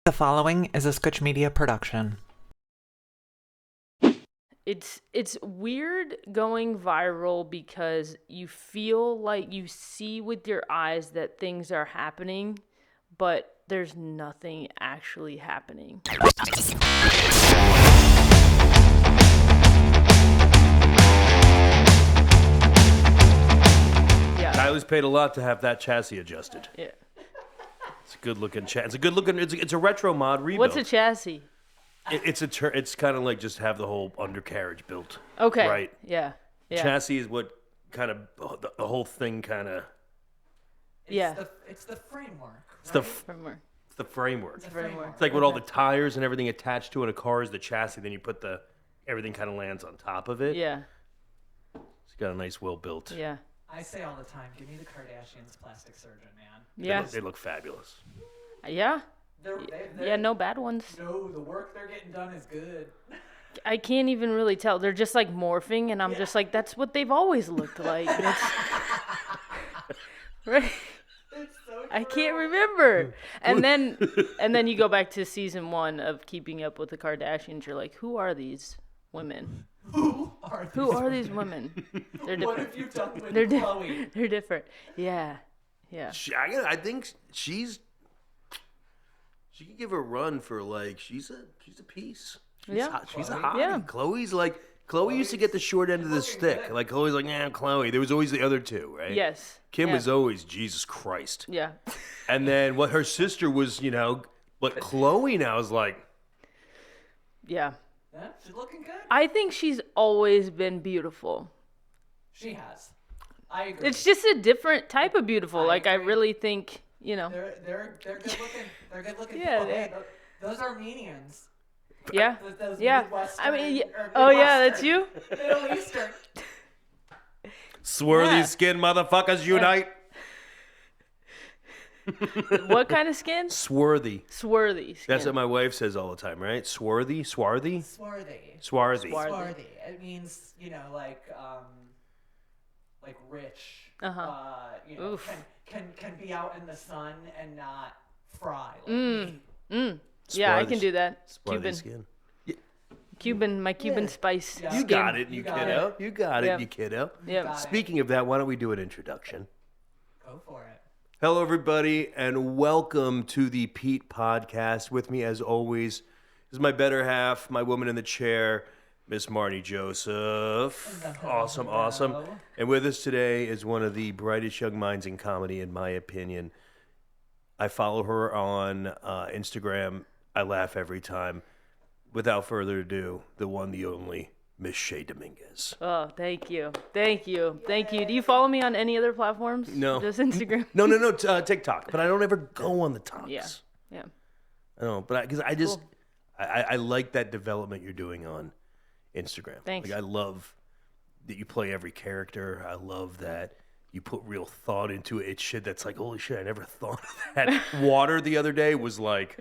The following is a Scotch Media production. It's weird going viral because you feel like you see with your eyes that things are happening, but there's nothing actually happening. Yeah. Tyler's paid a lot to have that chassis adjusted. Yeah. It's a good looking chassis. It's a good looking. It's a retro mod rebuild. What's a chassis? It's kind of like just have the whole undercarriage built. Okay. Right. Yeah. Yeah. Chassis is what kind of the whole thing kind of. It's the framework. It's the Framework. it's the framework. It's the framework. It's like with all the tires and everything attached to it. A car is the chassis. Then you put everything kind of lands on top of it. Yeah. It's got a nice, well built. Yeah. I say all the time, give me the Kardashians plastic surgeon, man. Yeah. They look fabulous. Yeah. They're, Yeah, no bad ones. No, the work they're getting done is good. I can't even really tell. They're just like morphing, and I'm just like, that's what they've always looked like. Right? It's so true. I can't remember. And then you go back to season 1 of Keeping Up with the Kardashians. You're like, who are these women? Who are these women? They're What different. have you done with They're Chloe? They're different. Yeah. Yeah. I think she could give her a run for like she's a piece. Yeah. She's a Chloe? hottie. Yeah. Chloe used to get the short end of the stick. good. Like Chloe's like, nah, Chloe. There was always the other two, right? Yes. Kim Yeah. was always Jesus Christ. Yeah. And then what her sister was, but Chloe now is like, Yeah. Yeah, she's looking good. I think she's always been beautiful. She has. I agree. It's just a different type of beautiful. I Like, I agree. really think, They're good looking. They're good looking Yeah, people. they- Hey, those Armenians. Yeah. Those Yeah. Midwestern, I mean, or oh, yeah, that's Midwestern, you? Middle Eastern. swarthy Yeah. skin motherfuckers unite. What kind of skin? Swarthy. Swarthy skin. That's what my wife says all the time, right? Swarthy? Swarthy. Swarthy. Swarthy. Swarthy. It means, like rich. Oof. Can be out in the sun and not fry. Like me. Yeah, I Swarthy- can do that. Swarthy skin. My Cuban spice. Yeah. You skin. got it, you got kiddo. You got it, Yeah. you kiddo. Yeah. Got it. Speaking of that, why don't we do an introduction? Go for it. Hello, everybody, and welcome to the Pete Podcast. With me, as always, is my better half, my woman in the chair, Miss Marnie Joseph. Awesome, awesome. And with us today is one of the brightest young minds in comedy, in my opinion. I follow her on Instagram. I laugh every time. Without further ado, the one, the only, Miss Shay Dominguez. Oh, thank you. Thank you. Thank you. Do you follow me on any other platforms? No. Just Instagram? No, TikTok. But I don't ever go on the talks. Yeah. Yeah. I don't know, but because I like that development you're doing on Instagram. Thanks. Like I love that you play every character. I love that you put real thought into it. It's shit that's like, holy shit, I never thought of that. Water the other day was like,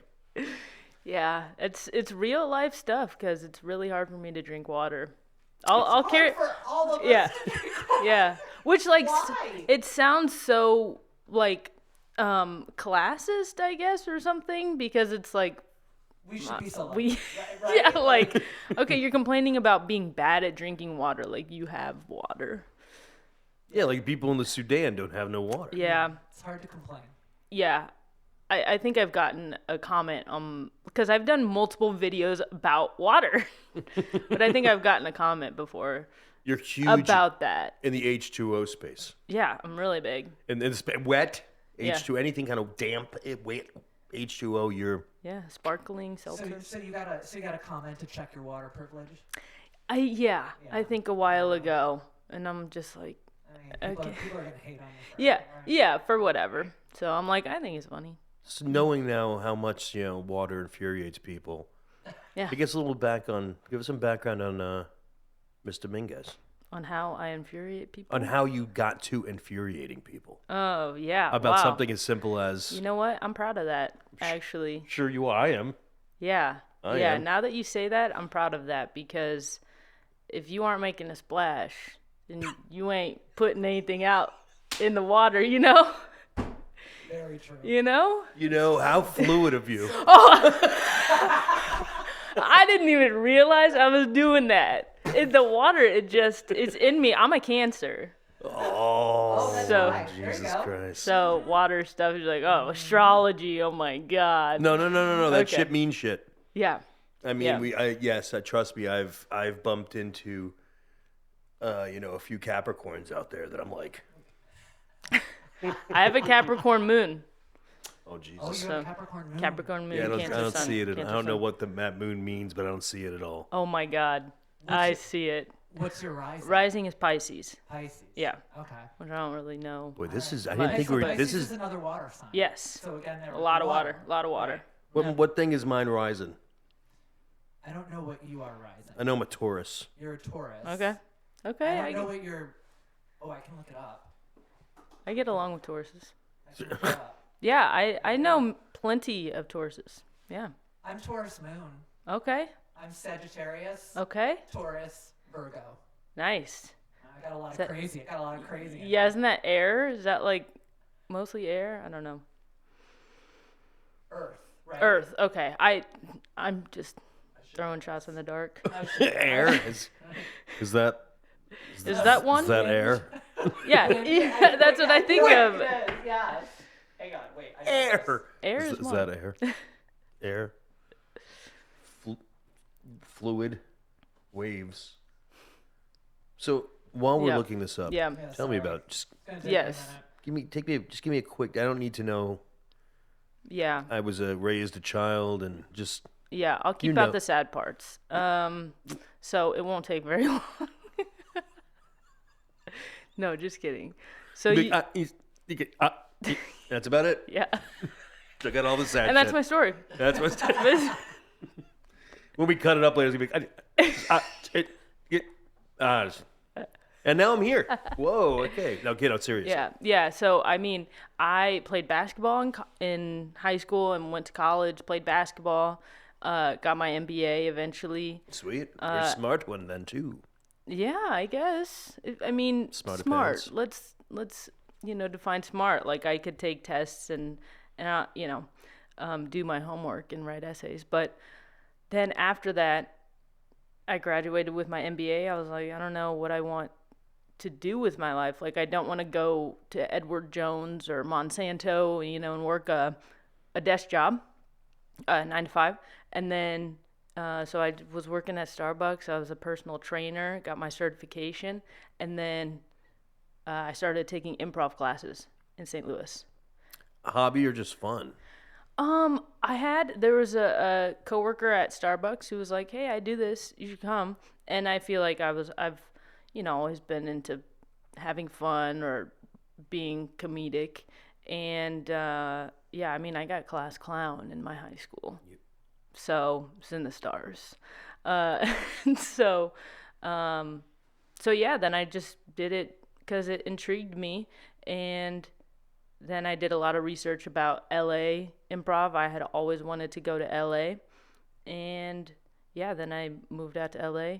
Yeah, it's real life stuff because it's really hard for me to drink water. I'll carry. For all of us Yeah. to drink water. Yeah, which like Why? it sounds so like classist, I guess, or something, because it's like We should be selective. we right? yeah, like okay, you're complaining about being bad at drinking water, like you have water. yeah, like people in the Sudan don't have no water. Yeah. It's hard to complain. Yeah. I think I've gotten a comment because I've done multiple videos about water. But I think I've gotten a comment before You're huge about that. in the H2O space. Yeah, I'm really big. And wet, Yeah. H2, anything kind of damp, wet, H2O, you're... Yeah, sparkling seltzer. So you got a comment to check your water privilege. I think a while ago, and I'm just like, I mean, Okay. people are gonna hate on you. For yeah, it, right? yeah, for whatever. So I'm like, I think it's funny. So knowing now how much, water infuriates people, Yeah, I guess give us some background on Miss Dominguez. on how I infuriate people. On how you got to infuriating people. Oh yeah, About wow. something as simple as, You know what? I'm proud of that. Actually, sure you are, I am. yeah, I yeah. am. Now that you say that, I'm proud of that because if you aren't making a splash, then you ain't putting anything out in the water, Very true. You know? You know, how fluid of you. I didn't even realize I was doing that. The water, it's in me. I'm a Cancer. Oh, that's So- right. There you Jesus go. Christ. So water stuff is like, oh, astrology, oh my God. No. That Okay. shit means shit. Yeah. I mean, Yeah. trust me, I've bumped into, a few Capricorns out there that I'm like, I have a Capricorn moon. oh Jesus. Oh, you have So, a Capricorn moon. Capricorn moon, Yeah, I Cancer don't sun. see it. I Cancer don't know sun. what that moon means, but I don't see it at all. Oh my God. I see it. What's your rising? Rising is Pisces. Pisces. Yeah. Okay. Which I don't really know. Boy, this is. I Right. didn't think So we were. Pisces This is. another water sign. Yes. So again, there A lot of water. A lot of water. What thing is mine rising? I don't know what you are rising. I know I'm a Taurus. You're a Taurus. Okay. Okay. I don't know what you're. Oh, I can look it up. I get along with Tauruses. I can look it up. Yeah, I know plenty of Tauruses. Yeah. I'm Taurus moon. Okay. I'm Sagittarius. Okay. Taurus. Virgo. Nice. I got a lot Is that- of crazy. I got a lot of crazy. in Yeah, there. isn't that air? Is that like mostly air? I don't know. Earth. Right. Earth. Okay. I'm just throwing shots in the dark. Air is that? Is that one? Is that air? Yeah, yeah, that's what I think of. Yes. Hang on. Wait. I got Air. Air is Is one. that air? Air. Fluid. Waves. So while we're Yeah. looking this up, Yeah. this. tell me Sorry. about. Just It's gonna take Yes. a minute. give me a quick. I don't need to know. Yeah. I was raised a child and just. Yeah, I'll keep know. out the sad parts. So it won't take very long. No, just kidding. So that's about it. yeah, I got all the sad and that's shit. my story. That's what's. When we cut it up later, it's gonna be. And now I'm here. Whoa. Okay. Now get out serious. Yeah. So I mean, I played basketball in high school and went to college. Played basketball. Got my MBA eventually. Sweet. You're a smart one then too. Yeah, I guess. I mean, Smarter smart. pants. Let's define smart. Like I could take tests and do my homework and write essays. But then after that, I graduated with my MBA. I was like, I don't know what I want to do with my life. Like I don't want to go to Edward Jones or Monsanto, and work a desk job, 9 to 5, and then. So I was working at Starbucks. I was a personal trainer, got my certification, and then I started taking improv classes in St. Louis. Hobby or just fun? There was a coworker at Starbucks who was like, "Hey, I do this. You should come." And I feel like I've always been into having fun or being comedic, and I got class clown in my high school. So it's in the stars. So then I just did it because it intrigued me. And then I did a lot of research about LA improv. I had always wanted to go to LA. And then I moved out to LA,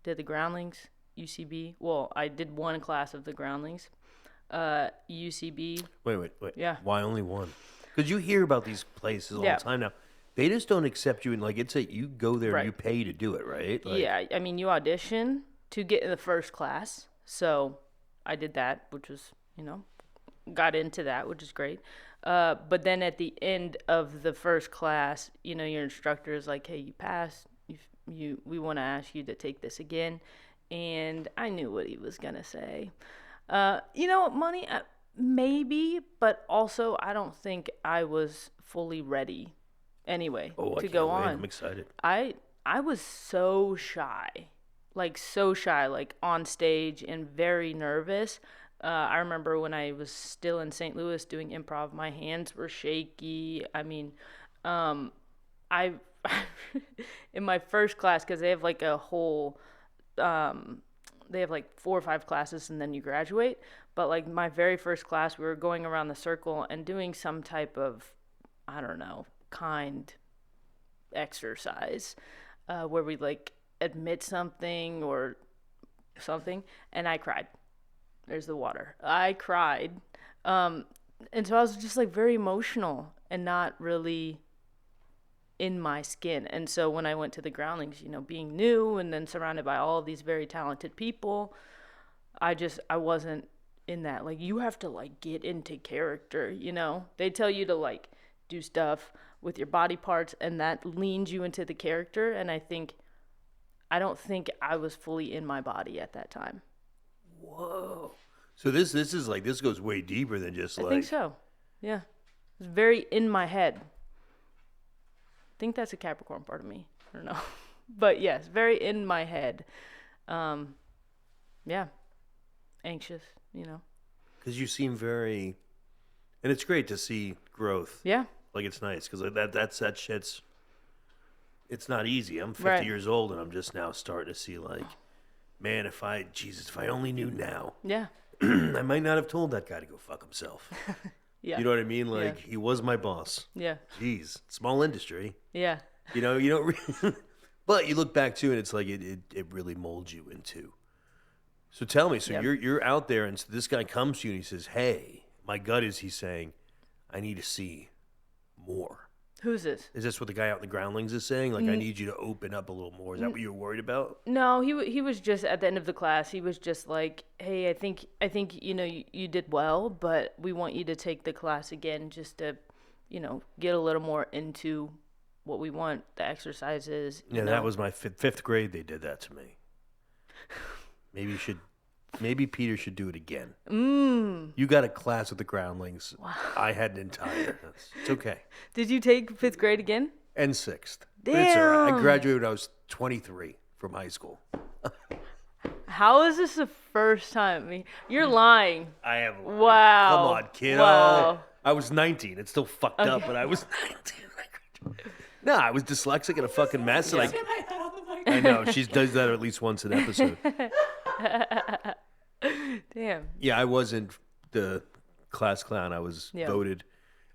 did the Groundlings, UCB. Well, I did one class of the Groundlings, UCB. Wait. Yeah. Why only one? Because you hear about these places all the time now. They just don't accept you, and you go there and you pay to do it, right? Yeah, I mean, you audition to get in the first class. So I did that, which was, got into that, which is great. But then at the end of the first class, your instructor is like, hey, you passed. We want to ask you to take this again. And I knew what he was going to say. Money, maybe, but also I don't think I was fully ready. Anyway, to go on. I'm excited. I was so shy, like on stage and very nervous. I remember when I was still in St. Louis doing improv, my hands were shaky. I mean, I in my first class, because they have like a whole, they have like 4 or 5 classes and then you graduate. But like my very first class, we were going around the circle and doing some type of, I don't know, kind exercise where we like admit something or something, and I cried. There's the water. I cried And so I was just like very emotional and not really in my skin. And so when I went to the Groundlings, being new and then surrounded by all of these very talented people, I wasn't in that. Like, you have to like get into character, They tell you to like do stuff with your body parts, and that leans you into the character. And I don't think I was fully in my body at that time. Whoa. So this is like, this goes way deeper than just like. I think so. Yeah. It's very in my head. I think that's a Capricorn part of me. I don't know. But yes, very in my head. Yeah. Anxious, Because you seem very, and it's great to see growth. Yeah. Like, it's nice because that shit's, it's not easy. I'm 50 Right. years old and I'm just now starting to see like, man, if I only knew now. Yeah. I might not have told that guy to go fuck himself. Yeah. You know what I mean? Like, he was my boss. Yeah. Jeez, small industry. Yeah. You don't really, but you look back to it, it's like it really molds you into. So tell me, so Yep. you're out there, and so this guy comes to you and he says, "Hey, my gut is," he's saying, "I need to see more." Who's this? Is this what the guy out in the Groundlings is saying? Like, I need you to open up a little more. Is that what you were worried about? No, he was just at the end of the class. He was just like, "Hey, I think you did well, but we want you to take the class again just to, get a little more into what we want, the exercises." Yeah, that was my fifth grade. They did that to me. Maybe Peter should do it again. You got a class with the Groundlings. Wow. I had an entire. It's okay. Did you take 5th grade again? And 6th. Damn. But it's all right. I graduated when I was 23 from high school. How is this the first time? I mean, you're lying. I am. Wow. Come on, kiddo. Wow. I was 19. It's still fucked up, but I was 19. No, I was dyslexic and a fucking mess. Yeah. And I know. She does that at least once an episode. Damn. Yeah, I wasn't the class clown. I was voted.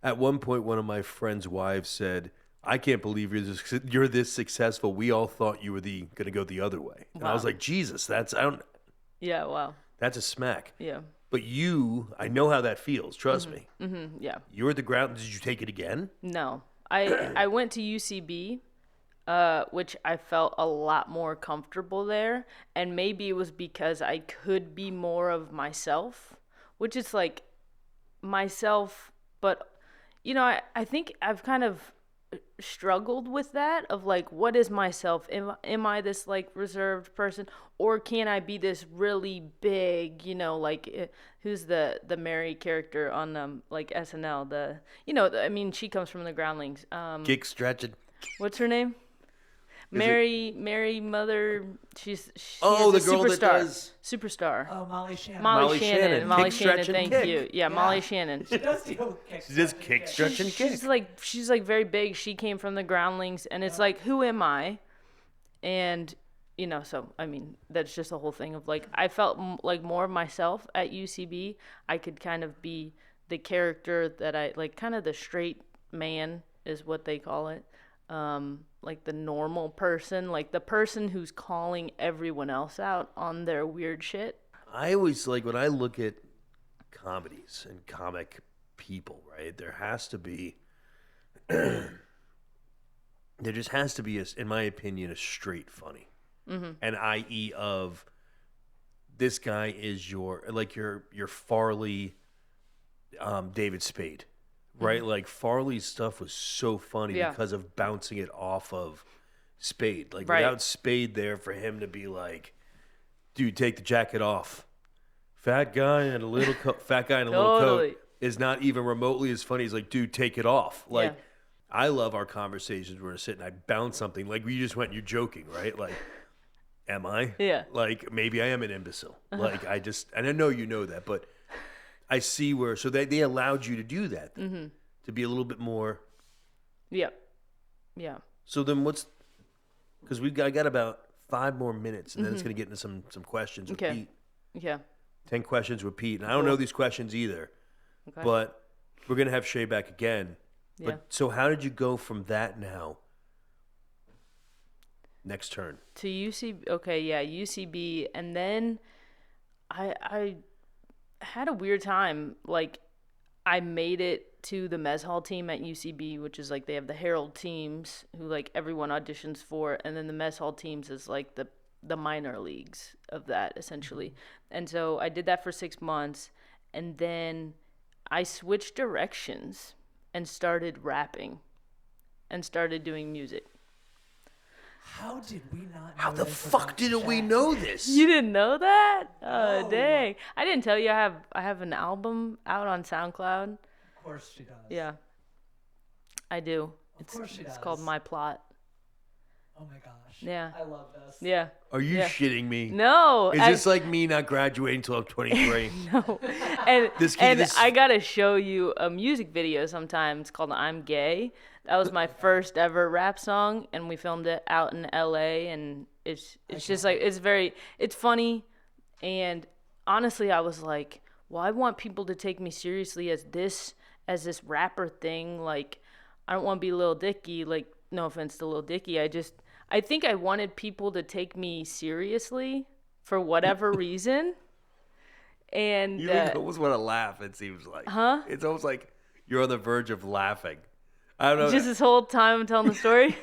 At one point, one of my friend's wives said, "I can't believe you're this successful. We all thought you were going to go the other way." And I was like, Jesus, Yeah, wow. that's a smack. Yeah. But I know how that feels. Trust me. Mm-hmm, yeah. You were at the ground. Did you take it again? No. I went to UCB, which I felt a lot more comfortable there. And maybe it was because I could be more of myself, which is like myself. But, I think I've kind of struggled with that of like, what is myself? Am I this like reserved person, or can I be this really big, like who's the Mary character on like SNL, she comes from the Groundlings. Kick stretching. What's her name? Mary Mother. She's Oh, the the girl superstar. that does Superstar. Oh, Molly Shannon. Molly Shannon. Molly Kick, Shannon. stretch, and Thank kick. you. Yeah, Molly Shannon. She does deal with kick. She just kick, stretch, and kick. She's like very big. She came from the Groundlings, and it's like, who am I? And so I mean, that's just the whole thing of like, I felt like more of myself at UCB. I could kind of be the character that I like, kind of the straight man is what they call it. Like the normal person, like the person who's calling everyone else out on their weird shit. I always like, when I look at comedies and comic people, right? There just has to be, in my opinion, a straight funny. Mm-hmm. And i.e. of, this guy is your Farley, David Spade. Right? Mm-hmm. Like, Farley's stuff was so funny because of bouncing it off of Spade. Like, without Spade there for him to be like, dude, take the jacket off. Fat guy in a little coat is not even remotely as funny as like, dude, take it off. Like, I love our conversations where we're sitting, I bounce something. Like, you just went, you're joking, right? Like, am I? Yeah. Like, maybe I am an imbecile. Like, and I know you know that, but I see where, so they allowed you to do that, to be a little bit more. Yeah. Yeah. So then because I got about 5 more minutes, and then it's going to get into some questions with Pete. Yeah. 10 questions with Pete. And I don't know these questions either, but we're going to have Shay back again. Yeah. But so how did you go from that now? Next turn. To UCB. Okay, yeah, UCB. And then I had a weird time. Like, I made it to the mess hall team at UCB, which is like they have the Herald teams who like everyone auditions for, and then the mess hall teams is like the minor leagues of that essentially. And so I did that for 6 months, and then I switched directions and started rapping and started doing music. How did we not know How the this fuck about didn't we Shay? know this? You didn't know that? Oh, No. dang. I didn't tell you I have an album out on SoundCloud. Of course she does. Yeah. I do. Of course she It's does. called My Plot. Oh my gosh. Yeah. I love this. Yeah. Are you Yeah. shitting me? No. Is this like me not graduating until I'm 23? No. And, This- and this- I got to show you a music video sometime. It's called I'm Gay. That was my first ever rap song, and we filmed it out in LA, and it's just like it's funny, and honestly I was like, well, I want people to take me seriously as this rapper thing. Like, I don't want to be Lil Dicky, like, no offense to Lil Dicky. I think I wanted people to take me seriously for whatever reason. And You almost want to laugh, it seems like. Huh? It's almost like you're on the verge of laughing. I don't know. just this whole time I'm telling the story.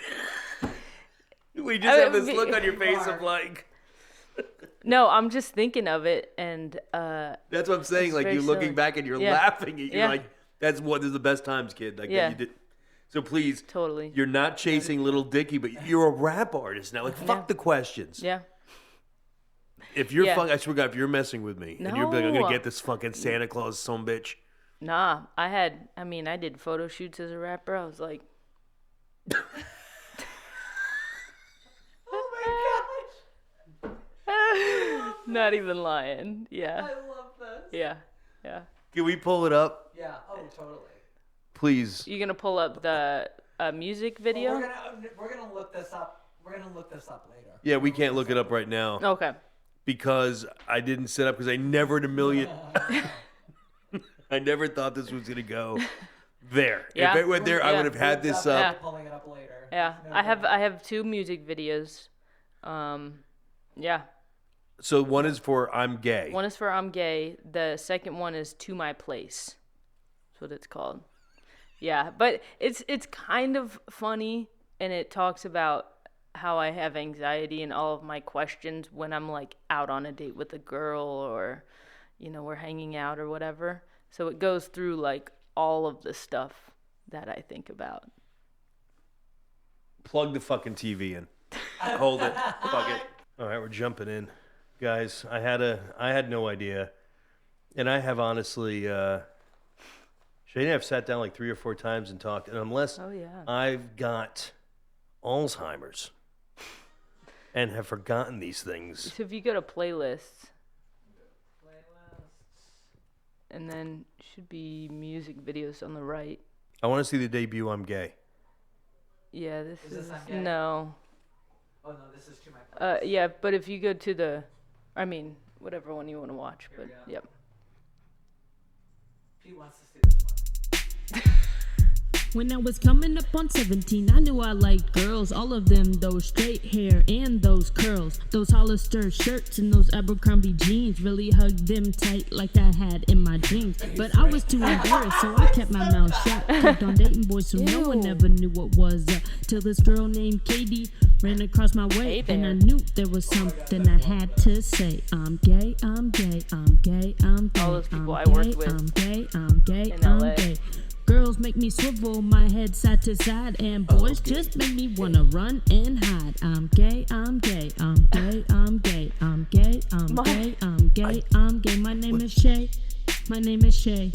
We just have this look on your face of like... No, I'm just thinking of it, and That's what I'm saying. It's Like, very you're looking silly. back and you're Yeah. laughing. You're Yeah. like, this is the best times, kid. Like, Yeah. that you did. So please, totally. you're not chasing Little Dicky, but you're a rap artist now. Like, fuck the questions. Yeah. If you're Yeah. I swear to God, if you're messing with me and you're like, I'm No. gonna get this fucking Santa Claus son bitch. Nah, I did photo shoots as a rapper. I was like, Oh my gosh. not even lying. Yeah. I love this. Yeah. Yeah. Can we pull it up, Yeah. Oh, totally. please? You gonna pull up the music video? Well, we're gonna look this up. We're gonna look this up later. Yeah, we can't look it up right now Okay. because I didn't set up because I never in a million. I never thought this was gonna go there. Yeah. If it went there, I Yeah. would have had this We're up. pulling it up later. Yeah. No I problem. have 2 music videos. Yeah. So one is for I'm Gay. One is for I'm Gay. The second one is To My Place. That's what it's called. Yeah, but it's kind of funny, and it talks about how I have anxiety and all of my questions when I'm like out on a date with a girl, or we're hanging out or whatever. So it goes through like all of the stuff that I think about. Plug the fucking TV in. Hold it. Fuck it. All right, we're jumping in, guys. I had no idea, and I have honestly. Shane and I have sat down like 3 or 4 times and talked, and unless Oh, yeah. I've got Alzheimer's and have forgotten these things. So if you go to playlists, and then should be music videos on the right. I want to see the debut I'm Gay. Yeah, this Is this is I'm Gay? no. Oh no, this is To My Place. Yeah, but if you go to whatever one you want to watch, Here but we go. yep. Pete wants to see this one. When I was coming up on 17, I knew I liked girls, all of them, those straight hair and those curls, those Hollister shirts and those Abercrombie jeans, really hugged them tight like I had in my dreams. But I was too embarrassed, so I kept my mouth shut. Kept on dating boys, so no one ever knew what was up. Till this girl named Katie ran across my way, Hey and I there. knew there was something I had to say. I'm gay, I'm gay, I'm gay, I'm gay. All those people I'm I worked gay, with I'm gay, I'm gay, in I'm LA. gay. Girls make me swivel my head side to side, and boys just make me wanna run and hide. I'm gay, I'm gay, I'm gay, I'm gay, I'm gay, I'm gay, I'm gay, I'm gay. My name is Shay, my name is Shay,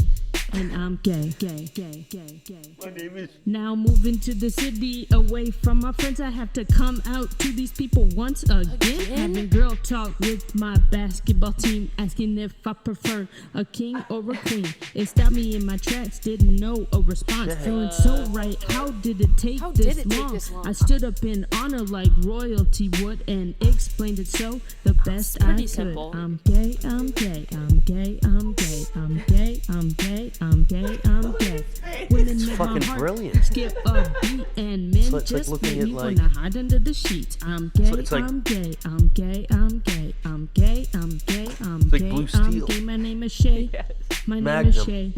and I'm gay, gay, gay, gay, gay. My name is. Now moving to the city, away from my friends, I have to come out to these people once again. Having girl talk with my basketball team, asking if I prefer a king or a queen. It stopped me in my tracks, didn't know a response. Feeling so right, how did it take this long? I stood up in honor like royalty would and explained it so. The best pretty I could. simple. I'm gay, I'm gay, I'm gay, I'm gay, I'm gay, I'm gay, I'm gay, I'm gay. Women make my fucking heart brilliant. skip a beat, and men like just looking hate at, me like- when I hide under the sheets. I'm gay, it's like- I'm gay, I'm gay, I'm gay, I'm gay, I'm gay, I'm like gay, Blue I'm Steel. gay. My name is Shay. Yes. My name Magnum. is Shay,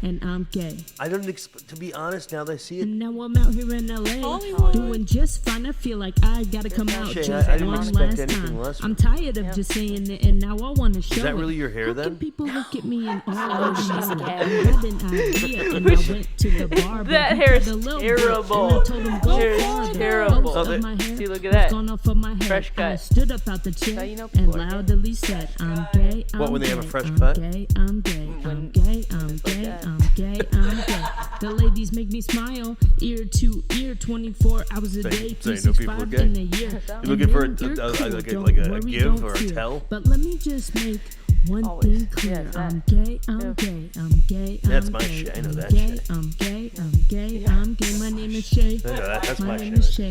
and I'm gay. I don't to be honest, now that I see it, And now I'm out here in LA, Hollywood. doing just fine. I feel like I gotta come out Shay, just I didn't one expect last anything time. less I'm from tired of just saying it, and now I wanna show that it. really your hair How then? can people look at me and all Oh, over she's me? a I cat. had an idea, and I went to the barber. That He hair cut is a little bit, terrible. and I told him, go Hair is farther. terrible. Most Oh, of that- my hair See, look at was that. gone off of my head. Fresh cut. I stood up out the chair how you know and people are gay. loudly said, I'm gay, I'm What, when they have a gay, fresh I'm cut? gay, I'm gay, I'm When- gay, I'm like gay, that. I'm gay, I'm gay. The ladies make me smile, ear to ear, 24 hours a day, so you know people are 365 gay. in a year. You And looking for then you're cool, like don't a worry, give don't or a fear. tell? But let me just make one Always. thing Yeah, clear. that. I'm gay, I'm Yeah. gay, I'm gay, That's I'm my gay, Shay. I know I'm that gay, Shay. I'm gay, I'm gay, I'm gay. My name is Shay. No, that's My my name Shay. is Shay.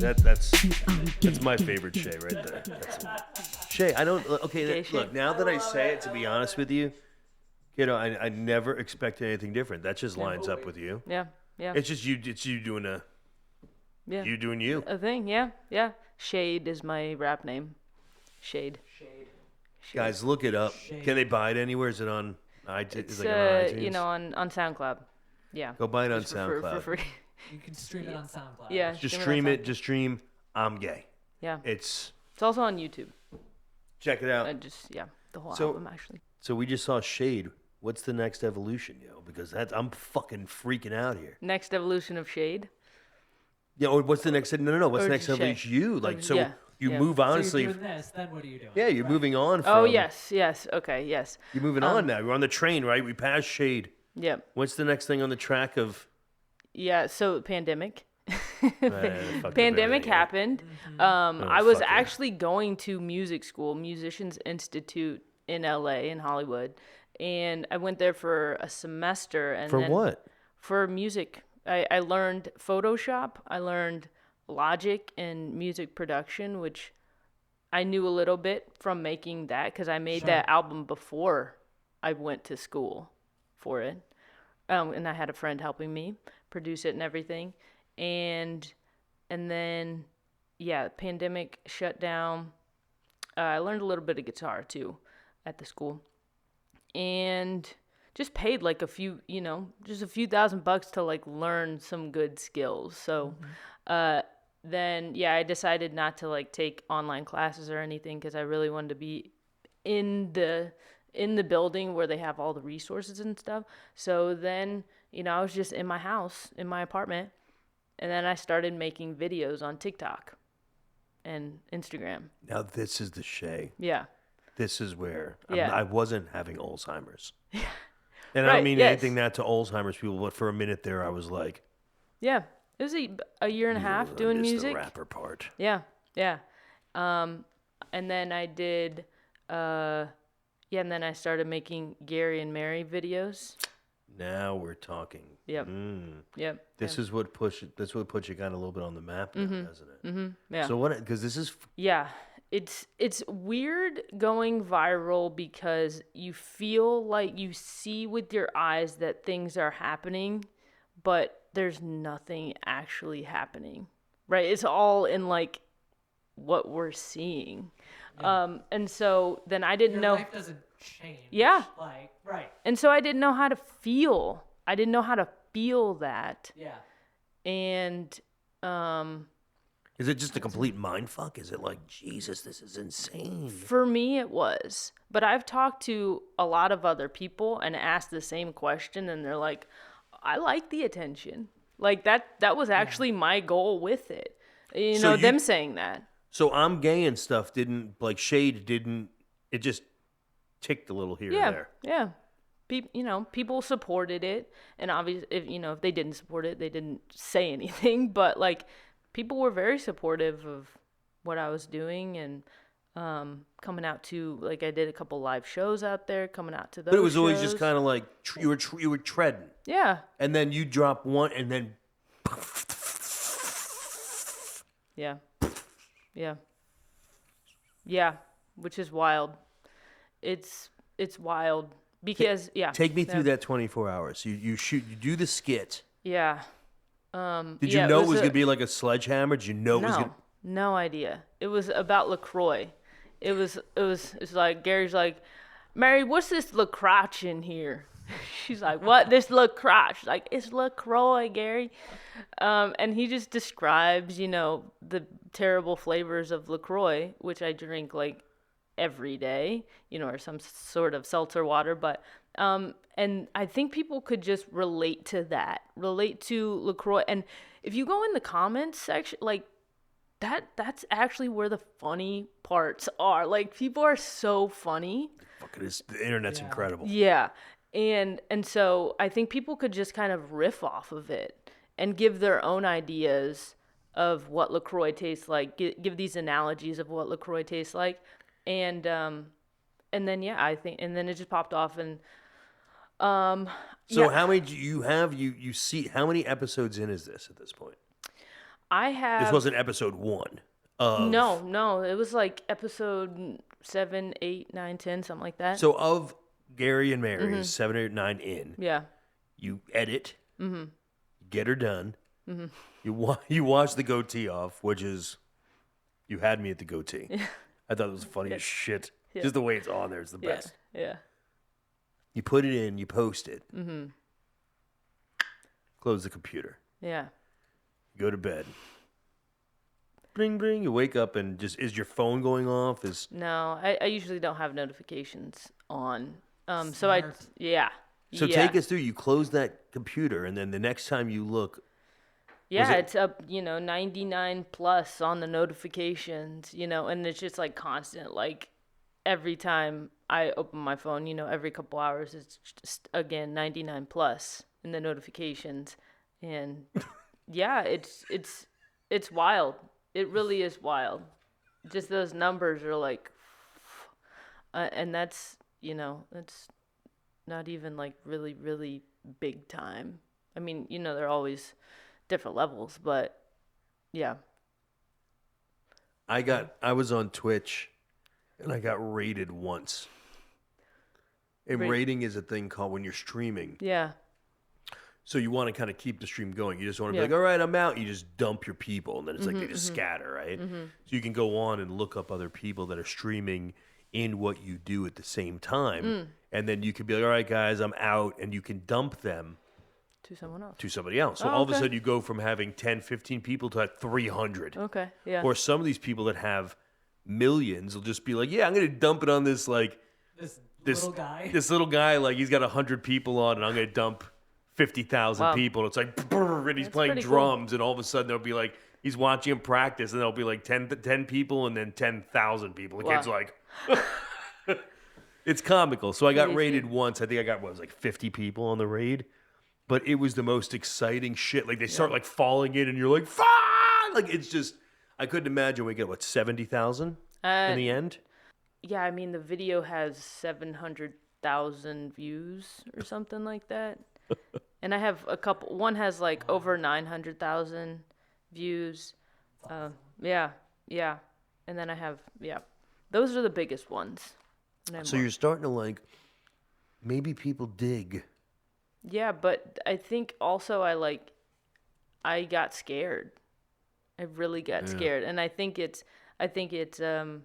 That's my favorite gay, Shay right there. That's Shay, I don't. Okay, Gay Shay. look. Now that I say it, to be honest with you, I never expected anything different. That just lines up with you. Yeah. Yeah. It's just you. It's you doing Yeah. you doing you. A thing. Yeah. Yeah. Shade is my rap name. Shade. Guys, look it up. Shade. Can they buy it anywhere? Is it on iTunes? It's Is it on iTunes? you know, on SoundCloud. Yeah. Go buy it on Just for SoundCloud. free. You can stream it on SoundCloud. Yeah. Just on stream it. SoundCloud. Just stream. I'm gay. Yeah. It's It's also on YouTube. check it out. The whole So- album actually. So we just saw Shade. What's the next evolution, yo? Because I'm fucking freaking out here. Next evolution of Shade. Yeah. Or what's the next? No. What's Or the next Shay. evolution? You like so Yeah, you yeah. move So honestly. you're doing this, then what are you doing? Yeah, you're moving on. From, Oh yes. Okay. Yes. You're moving on now. You're on the train, right? We passed Shade. Yep. What's the next thing on the track of? Yeah. So pandemic. Fucked up Pandemic everything. happened. Oh, I was fuck yeah. actually going to music school, Musicians Institute in LA, in Hollywood, and I went there for a semester. And For then what? For music. I learned Photoshop. I learned Logic and music production, which I knew a little bit from making that because I made that album before I went to school for it. And I had a friend helping me produce it and everything. And then, yeah, pandemic shut down. I learned a little bit of guitar too at the school. And just paid like a few, just a few $1,000 to like learn some good skills. So then, yeah, I decided not to like take online classes or anything because I really wanted to be in the building where they have all the resources and stuff. So then, I was just in my house, in my apartment, and then I started making videos on TikTok and Instagram. Now this is the Shay. Yeah. This is where Yeah. I wasn't having Alzheimer's. And I Right, don't mean yes. anything that to Alzheimer's people, but for a minute there, I was like, Yeah. It was a year and a half "Ugh, I doing missed music. the rapper part. Yeah. Yeah. And then I did, and then I started making Gary and Mary videos. Now we're talking. Yep. Yep. This is what puts you kind of a little bit on the map, now, doesn't it? Mm-hmm. Yeah. So what? Because this is Yeah, it's weird going viral because you feel like you see with your eyes that things are happening, but there's nothing actually happening, right? It's all in like what we're seeing. And so then I didn't Your know. life doesn't change. Yeah. Like, right. And so I didn't know how to feel. I didn't know how to feel that. Yeah. And Is it just a complete mind fuck? Is it like, Jesus, this is insane? for me, it was. But I've talked to a lot of other people and asked the same question, and they're like, I like the attention. Like, that was actually my goal with it. So Them saying that. So I'm gay and stuff didn't, like Shade didn't, it just ticked a little here Yeah, and there. yeah. People supported it. And obviously, if they didn't support it, they didn't say anything. But, like, people were very supportive of what I was doing and coming out to, like, I did a couple live shows out there, coming out to those But it was always just shows. kind of like, you were treading. Yeah. And then you drop one and then, Yeah. Yeah. Yeah. which is wild. It's wild because Take me through that 24 hours. You do the skit. Yeah. Did you know it was gonna be like a sledgehammer? Did you know it was gonna? No idea. It was about LaCroix. It's like Gary's like, Mary, what's this LaCroix in here? She's like, what? This LaCroix? She's like, it's LaCroix, Gary. And he just describes, the terrible flavors of LaCroix, which I drink like every day, or some sort of seltzer water. But, and I think people could just relate to LaCroix. And if you go in the comments section, like, that's actually where the funny parts are. Like, people are so funny. Fuck, the internet's incredible. Yeah. And so I think people could just kind of riff off of it and give their own ideas of what LaCroix tastes like, give these analogies of what LaCroix tastes like. And then, I think, and then it just popped off. And, so how many do you have? You see, how many episodes in is this at this point? I have. This wasn't episode 1. No, it was like episode 7, 8, 9, 10, something like that. So of Gary and Mary's 7, 8, 9 in. Yeah. You edit. Mm-hmm. Get her done. Mm-hmm. You wash the goatee off, which is, you had me at the goatee. I thought it was funny as shit. Yeah. Just the way it's on there is the best. Yeah. You put it in, you post it. Mm-hmm. Close the computer. Yeah. Go to bed. Bring, bring. You wake up and is your phone going off? No, I usually don't have notifications on. So So take us through. You close that computer, and then the next time you look. Yeah, it's up, 99 plus on the notifications, and it's just like constant. Like every time I open my phone, every couple hours, it's just again 99 plus in the notifications, and yeah, it's wild. It really is wild. Just those numbers are like, and that's that's not even like really, really big time. I mean, they're always different levels, but yeah. I was on Twitch and I got raided once. And raiding is a thing called when you're streaming. Yeah. So you want to kind of keep the stream going. You just want to be like, all right, I'm out. You just dump your people, and then it's like they just scatter, right? Mm-hmm. So you can go on and look up other people that are streaming in what you do at the same time. And then you could be like, all right, guys, I'm out. And you can dump them to someone else. To somebody else. So all of a sudden you go from having 10, 15 people to 300. Okay, yeah. Or some of these people that have millions will just be like, yeah, I'm going to dump it on this, like, this little guy. This little guy, like, he's got 100 people on, and I'm going to dump 50,000 people. And it's like, brrr, and he's playing drums, and all of a sudden there'll be like, he's watching him practice, and there'll be like 10 people and then 10,000 people. The kid's like, it's comical. So I got raided once. I think I got, 50 people on the raid. But it was the most exciting shit. Like, they start, like, falling in, and you're like, fuck! Like, it's just, I couldn't imagine we get, 70,000 in the end? Yeah, I mean, the video has 700,000 views or something like that. And I have a couple, one has, like, over 900,000 views. Yeah. And then I have, those are the biggest ones. So you're starting to, like, maybe people dig. Yeah, but I think also I got scared. I really got scared, and I think it's that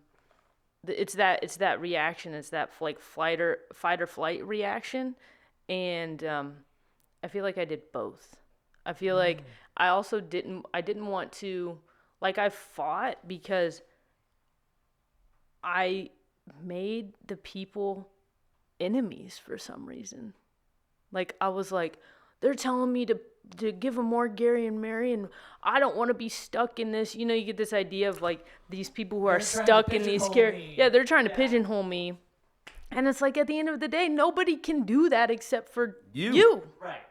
reaction. It's that like fight or flight reaction, and I feel like I did both. I feel like I also didn't want to, like, I fought because I made the people enemies for some reason. Like, I was like, they're telling me to give them more Gary and Mary, and I don't want to be stuck in this. You get this idea of, like, these people who are stuck in these characters. Yeah, they're trying to pigeonhole me. And it's like, at the end of the day, nobody can do that except for you. Right.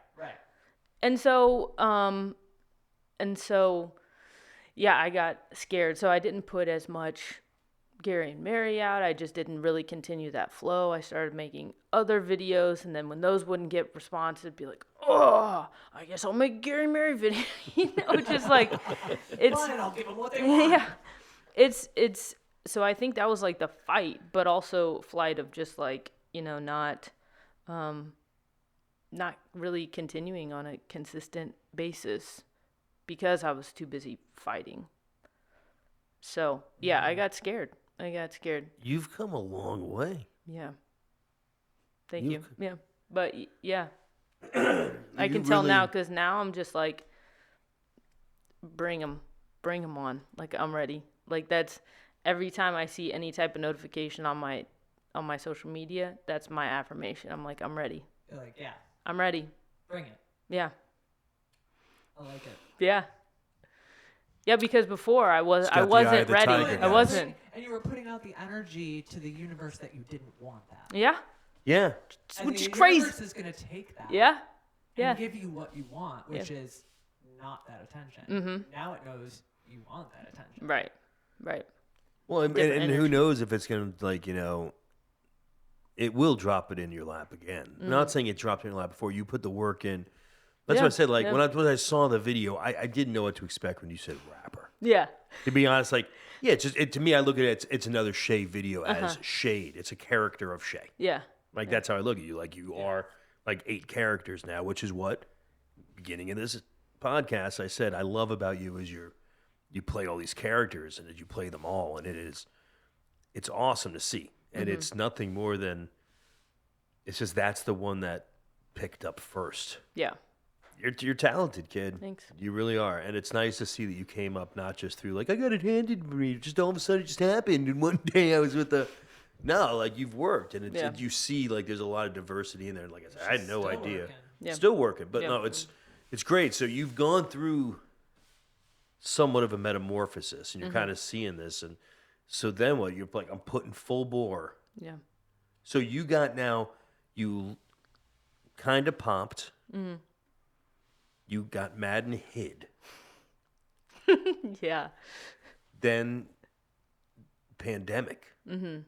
And so, yeah, I got scared. So I didn't put as much Gary and Mary out. I just didn't really continue that flow. I started making other videos, and then when those wouldn't get response, it'd be like, oh, I guess I'll make Gary and Mary video. Just like, it's fine, I'll give them what they want. Yeah, it's so I think that was like the fight, but also flight of just like, not really continuing on a consistent basis because I was too busy fighting. So, yeah, I got scared. You've come a long way. Yeah. Thank you. Yeah. But, yeah. I can tell now because now I'm just like, bring them on. Like, I'm ready. Like, that's every time I see any type of notification on my social media, that's my affirmation. I'm like, I'm ready. You're like, yeah. I'm ready. Bring it. Yeah. I like it. Yeah. Yeah, because before I wasn't ready. Tiger, I wasn't. And you were putting out the energy to the universe that you didn't want that. Yeah. Yeah. Which is the crazy. universe is going to take that. Yeah. Yeah. And give you what you want, which is not that attention. Mm-hmm. Now it knows you want that attention. Right. Well, and who knows if it's going to, like, it will drop it in your lap again. I'm not saying it dropped in your lap before. You put the work in. That's what I said. Like, when I saw the video, I didn't know what to expect when you said rapper. Yeah. To be honest, like, yeah, to me, I look at it, it's another Shay video as Shade. It's a character of Shay. Yeah. Like, that's how I look at you. Like, you are, like, 8 characters now, which is what, beginning of this podcast, I said, I love about you is you play all these characters, and you play them all, and it's awesome to see. And it's nothing more than, it's just that's the one that picked up first. Yeah. You're talented, kid. Thanks. You really are. And it's nice to see that you came up not just through, like, I got it handed to me. Just all of a sudden it just happened. And one day I was with no, like, you've worked. And you see, like, there's a lot of diversity in there. And like I said, I had no idea. Yeah. Still working. But no, it's great. So you've gone through somewhat of a metamorphosis. And you're kind of seeing this. And so then what? You're like, I'm putting full bore. Yeah. So you kind of popped. Mm-hmm. You got mad and hid. Yeah. Then pandemic. Mm-hmm.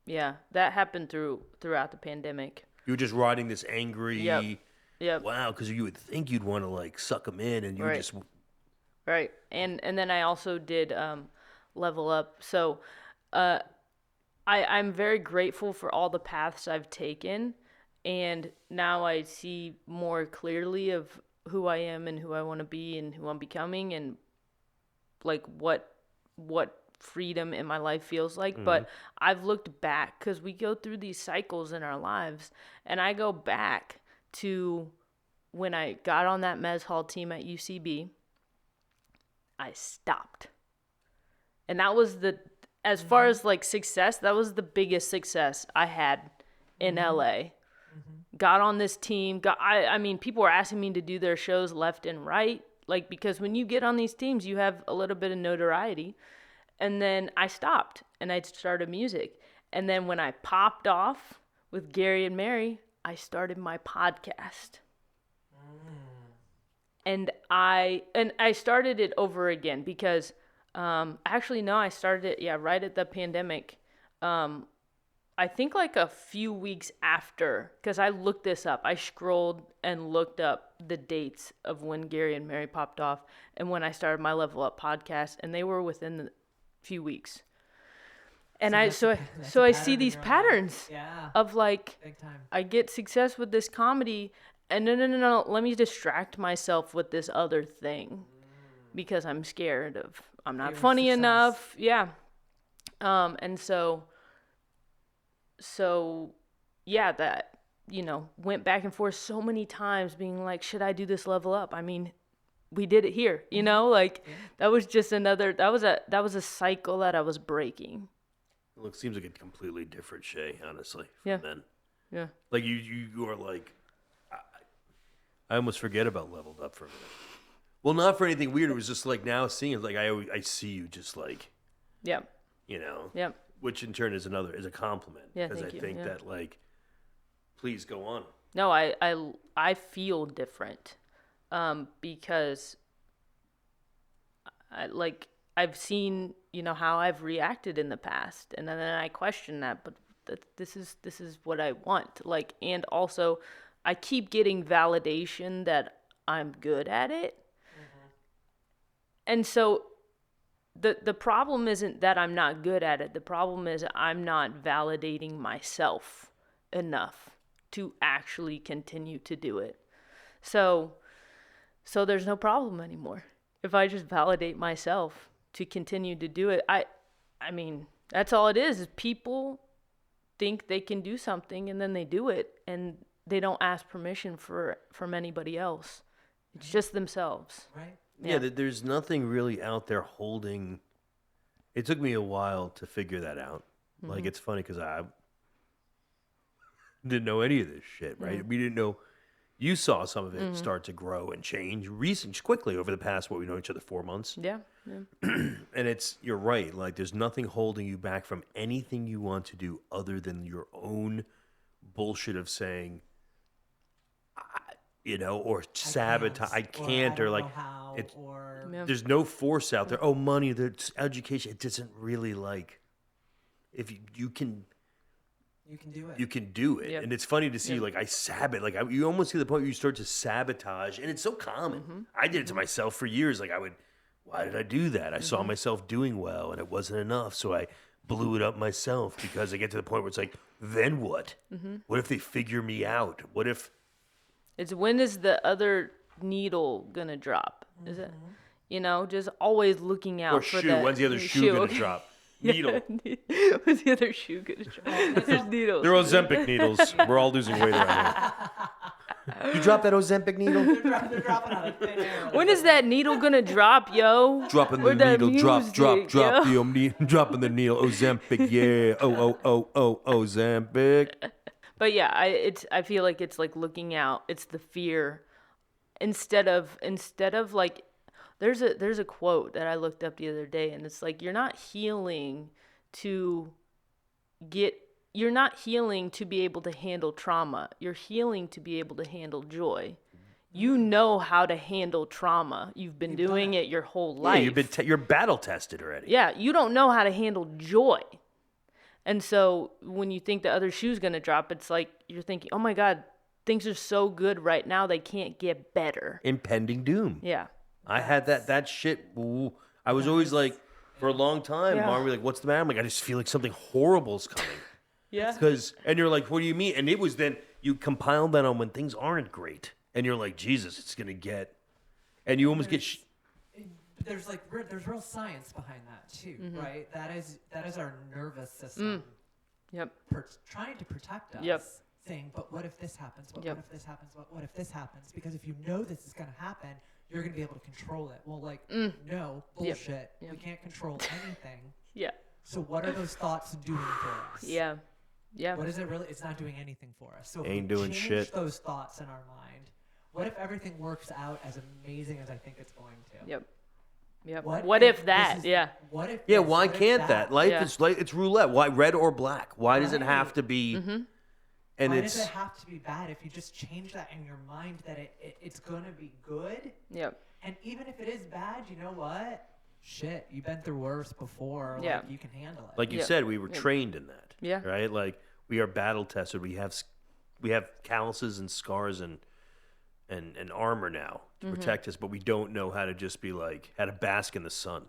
Yeah, that happened throughout the pandemic. You were just riding this angry. Yep. Wow, because you would think you'd want to, like, suck them in, and you just. Right, and then I also did level up. So, I'm very grateful for all the paths I've taken, and now I see more clearly of who I am and who I want to be and who I'm becoming and like what freedom in my life feels like. Mm-hmm. But I've looked back because we go through these cycles in our lives, and I go back to when I got on that mezz hall team at UCB. I stopped, and that was as far as like success, that was the biggest success I had in LA. Got on this team. I mean, people were asking me to do their shows left and right. Like, because when you get on these teams, you have a little bit of notoriety. And then I stopped and I started music. And then when I popped off with Gary and Mary, I started my podcast. And I started it over again because, actually, no, I started it, right at the pandemic. I think like a few weeks after, because I looked this up. I scrolled and looked up the dates of when Gary and Mary popped off and when I started my Level Up podcast, and they were within a few weeks. And I see these patterns of like, big time. I get success with this comedy, and no, let me distract myself with this other thing because I'm scared of I'm not funny enough. Yeah. And so yeah, that, went back and forth so many times being like, should I do this level up? I mean, we did it here, that was just that was a cycle that I was breaking. Look, seems like a completely different Shay, honestly, from then. Yeah. Like you are like, I almost forget about leveled up for a minute. Well, not for anything weird. It was just like now seeing it, like I see you just like, Yep. Yep. Which in turn is a compliment. Yeah, because thank you. I think that like, please go on. No, I feel different, because I've seen how I've reacted in the past, and then I question that, but this is what I want. Like, and also, I keep getting validation that I'm good at it, and so the problem isn't that I'm not good at it. The problem is I'm not validating myself enough to actually continue to do it. So there's no problem anymore. If I just validate myself to continue to do it, I mean, that's all it is people think they can do something and then they do it and they don't ask permission from anybody else. It's just themselves. Right. Yeah, there's nothing really out there holding. It took me a while to figure that out. Mm-hmm. Like, it's funny because I didn't know any of this shit, right? Mm-hmm. We didn't know. You saw some of it start to grow and change quickly over the past, we know each other 4 months. Yeah. And you're right. Like, there's nothing holding you back from anything you want to do other than your own bullshit of saying, or sabotage. I can't, or like, there's no force out there. Oh, money, there's education. It doesn't really if you can. You can do it. You can do it. Yep. And it's funny to see, you almost see the point where you start to sabotage, and it's so common. Mm-hmm. I did it to myself for years. Why did I do that? I saw myself doing well, and it wasn't enough, so I blew it up myself because I get to the point where it's like, then what? Mm-hmm. What if they figure me out? What if... It's when is the other needle going to drop? Is it, just always looking out for that. When's the other shoe going to drop? Needle. What's the other shoe going to drop? There's needles. They're Ozempic needles. We're all losing weight around here. You drop that Ozempic needle? They're dropping out of thin air. When is that needle going to drop, yo? Dropping the needle. Drop. Dropping the needle. Ozempic, yeah. Ozempic. But yeah, I feel like it's like looking out. It's the fear. Instead of like, there's a quote that I looked up the other day, and it's like, you're not healing to be able to handle trauma. You're healing to be able to handle joy. You know how to handle trauma. You've been doing it your whole life. Yeah, you're battle tested already. Yeah, you don't know how to handle joy. And so when you think the other shoe's going to drop, it's like you're thinking, oh my God, things are so good right now, they can't get better. Impending doom. Yeah. I had that shit. Ooh, I was always like, for a long time, Mom would be like, what's the matter? I'm like, I just feel like something horrible's coming. Yeah. And you're like, what do you mean? And it was then, you compile that on when things aren't great. And you're like, Jesus, it's going to get, and you almost get... There's real science behind that too, right? That is our nervous system. Yep. Trying to protect us. Yep. Saying, but what if this happens? What if this happens? What if this happens? Because if you know this is going to happen, you're going to be able to control it. Well, no, bullshit. Yep. We can't control anything. Yeah. So what are those thoughts doing for us? Yeah. Yeah. What is it really? It's not doing anything for us. So if Ain't we doing change shit. those thoughts in our mind, what if everything works out as amazing as I think it's going to? Yep. What if that? What if? Yeah. Why can't that? Life is it's roulette. Why red or black? Why does it have to be? Mm-hmm. And why does it have to be bad if you just change that in your mind that it's going to be good? Yep. And even if it is bad, you know what? Shit, you've been through worse before. Yeah. You can handle it. Like you said, we were trained in that. Yeah. Right. Like we are battle tested. We have calluses and scars and armor now to protect us, but we don't know how to just be like how to bask in the sun.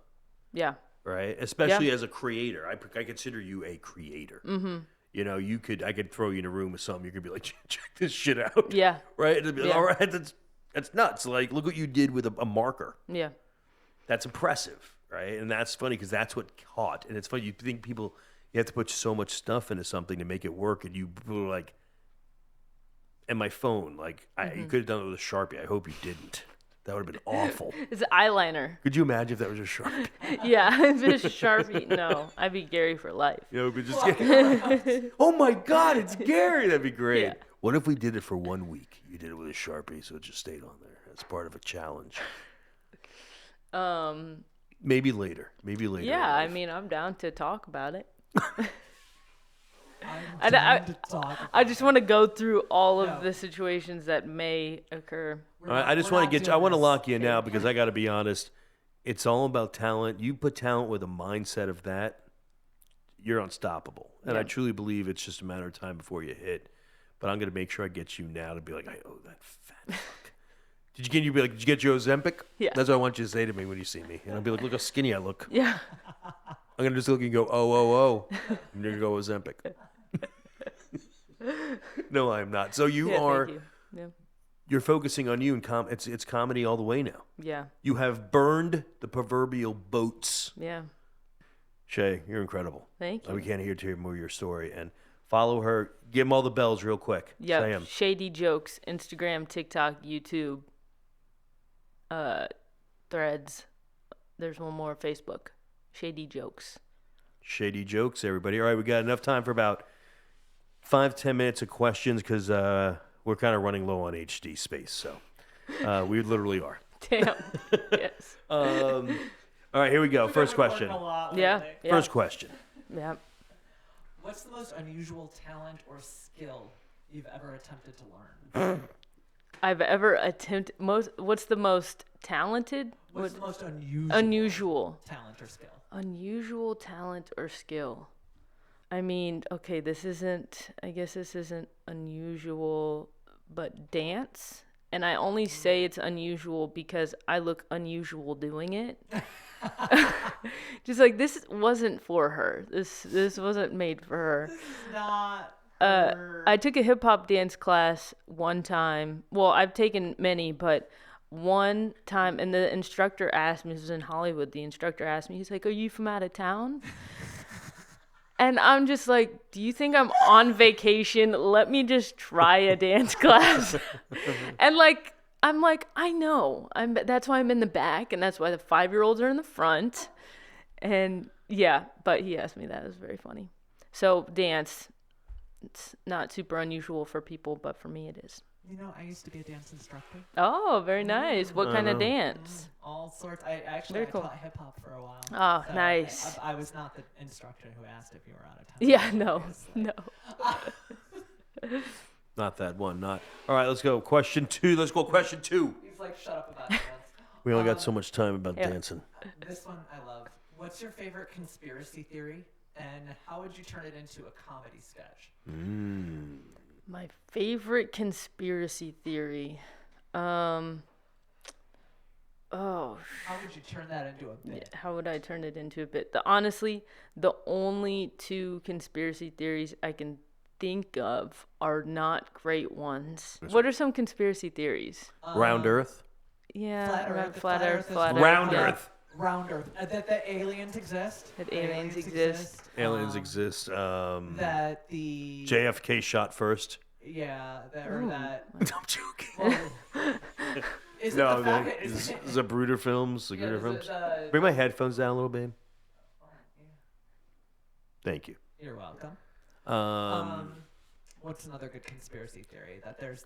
Yeah. Right. Especially as a creator, I consider you a creator. Mm-hmm. I could throw you in a room with something. You could be like, check this shit out. Yeah. Right. It'd be like, all right. That's nuts. Like, look what you did with a marker. Yeah. That's impressive, right? And that's funny because that's what caught. And it's funny. You think you have to put so much stuff into something to make it work, and people are like, and my phone, you could have done it with a Sharpie. I hope you didn't. That would have been awful. It's eyeliner. Could you imagine if that was a Sharpie? Yeah, if it's a Sharpie, no. I'd be Gary for life. But just oh my God, it's Gary. That'd be great. Yeah. What if we did it for 1 week? You did it with a Sharpie, so it just stayed on there. That's part of a challenge. Maybe later. Yeah, I mean, I'm down to talk about it. I just want to go through all of the situations that may occur. I want to lock you in now because I got to be honest. It's all about talent. You put talent with a mindset of that, you're unstoppable. And I truly believe it's just a matter of time before you hit. But I'm going to make sure I get you now to be like, I owe that fat fuck. Did you get your Ozempic? Yeah. That's what I want you to say to me when you see me. And I'll be like, look how skinny I look. Yeah. I'm going to just look and go, oh. I'm going to go Ozempic. No, I am not. So you are, Thank you. Yeah. you're focusing on you and it's comedy all the way now. Yeah. You have burned the proverbial boats. Yeah. Shay, you're incredible. Thank you. We can't hear more of your story. And follow her. Give them all the bells real quick. Yeah. Say 'em. Shady Jokes, Instagram, TikTok, YouTube, Threads. There's one more, Facebook. Shady Jokes. Shady Jokes, everybody. All right, we got enough time for about 5-10 minutes of questions because we're kind of running low on HD space. So we literally are. Damn. Yes. All right, here we go. First question. Yeah. First question. Yeah. What's the most unusual talent or skill you've ever attempted to learn? I've ever attempted what's the most talented? What's the most Unusual talent or skill? Unusual talent or skill. I mean, okay, I guess this isn't unusual, but dance. And I only say it's unusual because I look unusual doing it. Just like, this wasn't for her. This wasn't made for her. This is not. I took a hip hop dance class one time. Well, I've taken many, but one time, and the instructor asked me, this was in Hollywood, the instructor asked me, he's like, "Are you from out of town?" And I'm just like, "Do you think I'm on vacation? Let me just try a dance class." And like, I'm like, I know. That's why I'm in the back, and that's why the 5-year-olds are in the front. And yeah, but he asked me that. It was very funny. So dance. It's not super unusual for people, but for me it is. You know, I used to be a dance instructor. Oh, very nice. What kind of dance? All sorts. I taught hip hop for a while. Oh, so nice. I was not the instructor who asked if you were out of town. Yeah, no. Not that one. All right, let's go. Question 2. Let's go. Question 2. He's like, shut up about dance. We only got so much time about Yeah. dancing. This one I love. What's your favorite conspiracy theory, and how would you turn it into a comedy sketch? My favorite conspiracy theory. Oh. How would you turn that into a bit? How would I turn it into a bit? Honestly, the only 2 conspiracy theories I can think of are not great ones. What are some conspiracy theories? Round Earth. Yeah, flat Earth. Round yeah. Earth. Round Earth. That the aliens exist. That aliens exist. Aliens exist. That the JFK shot first. Yeah, that. I'm joking. Is No, it the fact that Zapruder Films. yeah, Zapruder Films. is it, Bring my headphones down a little, babe. Thank you. You're welcome. What's another good conspiracy theory? That there's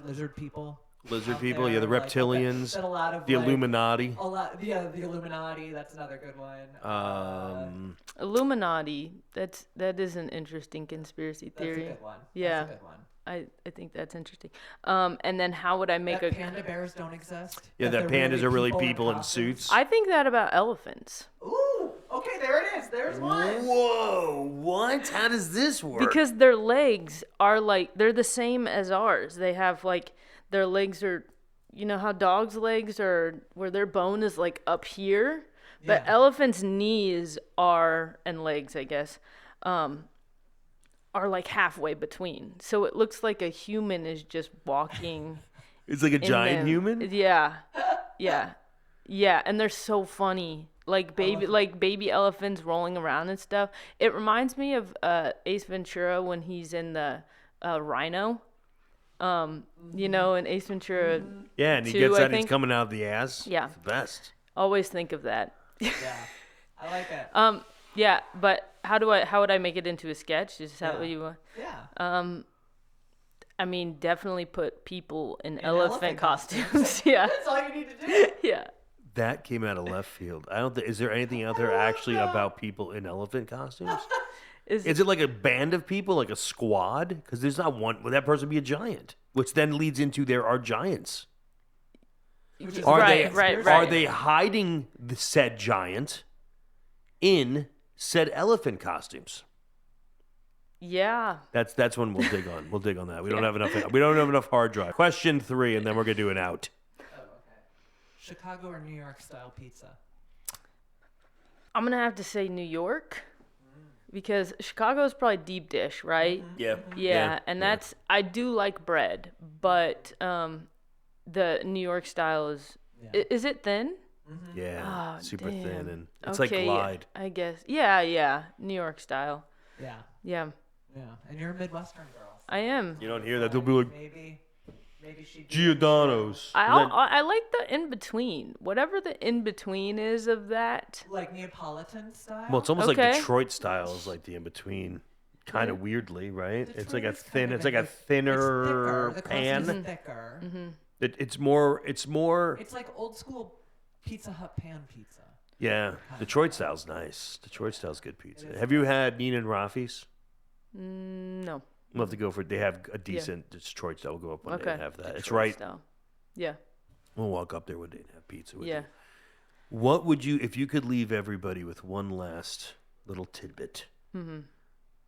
lizard people. Lizard out people, there, yeah, the like, reptilians, that a lot of, the like, Illuminati. The Illuminati. That's another good one. Illuminati. That is an interesting conspiracy theory. That's a good one. Yeah. That's a good one. I think that's interesting. And then how would I make that panda bears don't exist? Yeah, that they're pandas are really people in costumes? suits. I think that about elephants. Ooh, okay, there it is. There's one. Whoa, what? How does this work? Because their legs are they're the same as ours. They have their legs are, you know how dogs' legs are, where their bone is up here? But Yeah. elephants' knees and legs, I guess, are halfway between. So it looks like a human is just walking. It's like a giant them. human? Yeah. Yeah, and they're so funny. Baby elephants rolling around and stuff. It reminds me of Ace Ventura when he's in the rhino. You know, in Ace Ventura. Yeah, and he 2, gets I out and he's think. coming out of the ass. Yeah. It's the best. Always think of that. Yeah, I like it. Yeah, but how would I make it into a sketch? Is that what you want? Yeah. I mean, definitely put people in elephant costumes. costumes. Yeah. That's all you need to do. Yeah. That came out of left field. I don't think. Is there anything out there actually about people in elephant costumes? Is it like a band of people, like a squad? Because there's not one. Would that person be a giant? Which then leads into there are giants. Right. Are they hiding the said giant in said elephant costumes? Yeah. That's one we'll dig on. We'll dig on that. We don't have enough hard drive. Question 3, and then we're gonna do an out. Oh, okay. Chicago or New York style pizza? I'm gonna have to say New York. Because Chicago is probably deep dish, right? Yeah. And that's I do like bread, but the New York style is is it thin? Yeah, Oh, super damn. thin, and it's like glide. I guess. Yeah, New York style. Yeah. Yeah. Yeah. And you're a Midwestern girl. I am. You don't hear that? They'll be like Maybe she. Giordano's. I like the in between. Whatever the in between is of that. Like Neapolitan style. Well, it's almost like Okay. Detroit style is like the in between, kind of weirdly, right? Detroit It's like a is thin. kind of It's like a thinner it's thicker. The pan. crust is thicker. It's more. It's like old school Pizza Hut pan pizza. Yeah, Detroit style's nice. Detroit style's good pizza. Have you had Nina and Rafi's? No. We'll have to go for it. They have a decent Detroit style. We'll go up one day and have that. Detroit It's right. style. Yeah. We'll walk up there one day and have pizza with Yeah. you. What would you, if you could leave everybody with one last little tidbit?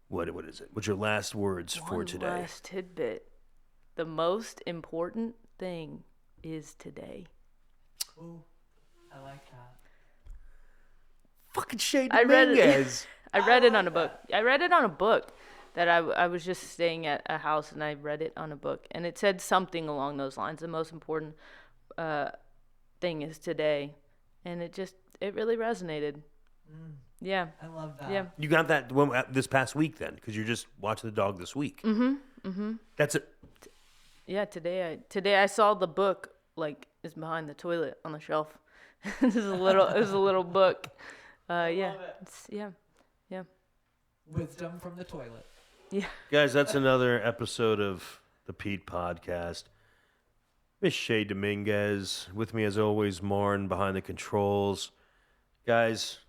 What is it? What's your last words for today? One last tidbit. The most important thing is today. Ooh, I like that. Fucking Shay I read Dominguez. it. I read it on a book. I read it on a book that I was just staying at a house and I read it on a book and it said something along those lines. The most important thing is today, and it really resonated. Yeah. I love that. Yeah. You got that one this past week then, because you're just watching the dog this week. That's it. Yeah. Today I saw the book is behind the toilet on the shelf. This is a little book. Yeah. Yeah. Wisdom from the toilet. Yeah. Guys, that's another episode of the Pete Podcast. Miss Shay Dominguez. With me, as always, Marn behind the controls. Guys,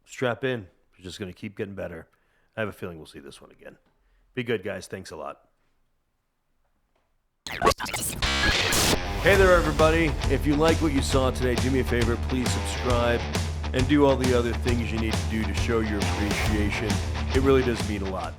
strap in. We're just going to keep getting better. I have a feeling we'll see this one again. Be good, guys. Thanks a lot. Hey there, everybody. If you like what you saw today, do me a favor. Please subscribe and do all the other things you need to do to show your appreciation. It really does mean a lot.